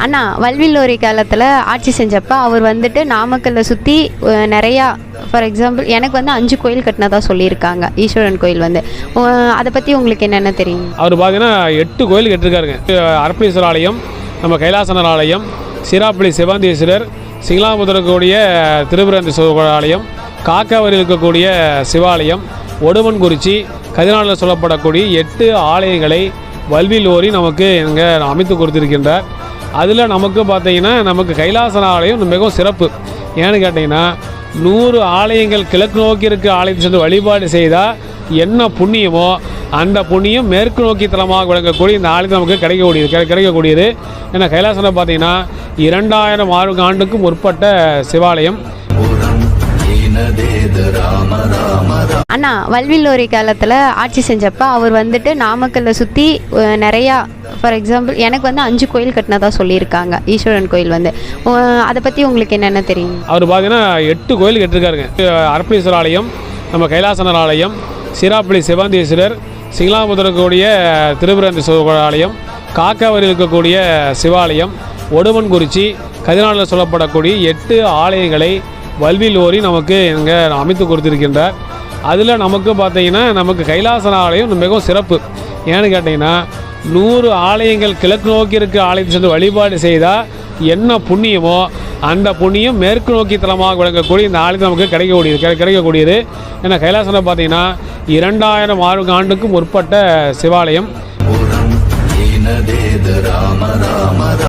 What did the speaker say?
அண்ணா வல்வில்லோரி காலத்தில் ஆட்சி செஞ்சப்போ அவர் வந்துட்டு நாமக்கல்லை சுற்றி நிறையா ஃபார் எக்ஸாம்பிள் எனக்கு வந்து 5 கோயில் கட்டினதா சொல்லியிருக்காங்க. ஈஸ்வரன் கோயில் வந்து அதை பற்றி உங்களுக்கு என்னென்ன தெரியும்? அவர் பார்த்தீங்கன்னா 8 கோயில் கட்டிருக்காருங்க. அரப்பளீஸ்வரர் ஆலயம், நம்ம கைலாசனர் ஆலயம், சிராப்பள்ளி சிவாந்தீஸ்வரர், சிங்களாபுரக்கூடிய திருபுரந்தீஸ்வரர் ஆலயம், காக்காவரியில் இருக்கக்கூடிய சிவாலயம், ஒடுமன்குறிச்சி, கதிரானில் சொல்லப்படக்கூடிய 8 ஆலயங்களை வல்வில்லோரி நமக்கு இங்கே அமைத்து கொடுத்திருக்கின்றார். அதில் நமக்கு பார்த்தீங்கன்னா நமக்கு கைலாசன ஆலயம் மிகவும் சிறப்பு. ஏன்னு கேட்டிங்கன்னா 100 ஆலயங்கள் கிழக்கு நோக்கி இருக்க ஆலயத்தை சென்று வழிபாடு செய்தால் என்ன புண்ணியமோ அந்த புண்ணியம் மேற்கு நோக்கி தலமாக விளங்கக்கூடிய இந்த ஆலயத்தை நமக்கு கிடைக்கக்கூடியது. ஏன்னா கைலாசனை பார்த்தீங்கன்னா 2000 ஆண்டுக்கு முற்பட்ட சிவாலயம். அண்ணா வல்வில்லோரி காலத்தில் ஆட்சி செஞ்சப்போ அவர் வந்துட்டு நாமக்கல்லை சுற்றி நிறையா ஃபார் எக்ஸாம்பிள் எனக்கு வந்து 5 கோயில் கட்டினதா சொல்லியிருக்காங்க. ஈஸ்வரன் கோயில் வந்து அதை பற்றி உங்களுக்கு என்னென்ன தெரியும்? அவர் பார்த்தீங்கன்னா 8 கோயில் கட்டிருக்காருங்க. அரப்பளீஸ்வரர் ஆலயம், நம்ம கைலாசனர் ஆலயம், சிராப்பள்ளி சிவாந்தீஸ்வரர், சிங்களாபுரக்கூடிய திருபுரந்தீஸ்வரர் ஆலயம், காக்காவரியில் இருக்கக்கூடிய சிவாலயம், ஒடுமன்குறிச்சி, கதிரானில் சொல்லப்படக்கூடிய 8 ஆலயங்களை வல்வில்லோரி நமக்கு இங்கே அமைத்து கொடுத்திருக்கின்றார். அதில் நமக்கு பார்த்தீங்கன்னா நமக்கு கைலாசன ஆலயம் மிகவும் சிறப்பு. ஏன்னு கேட்டிங்கன்னா 100 ஆலயங்கள் கிழக்கு நோக்கி இருக்க ஆலயத்தை சென்று வழிபாடு செய்தால் என்ன புண்ணியமோ அந்த புண்ணியம் மேற்கு நோக்கி தலமாக விளங்கக்கூடிய இந்த ஆலயத்தை நமக்கு கிடைக்கக்கூடியது. ஏன்னா கைலாசனை பார்த்தீங்கன்னா 2000 ஆண்டுக்கு முற்பட்ட சிவாலயம்.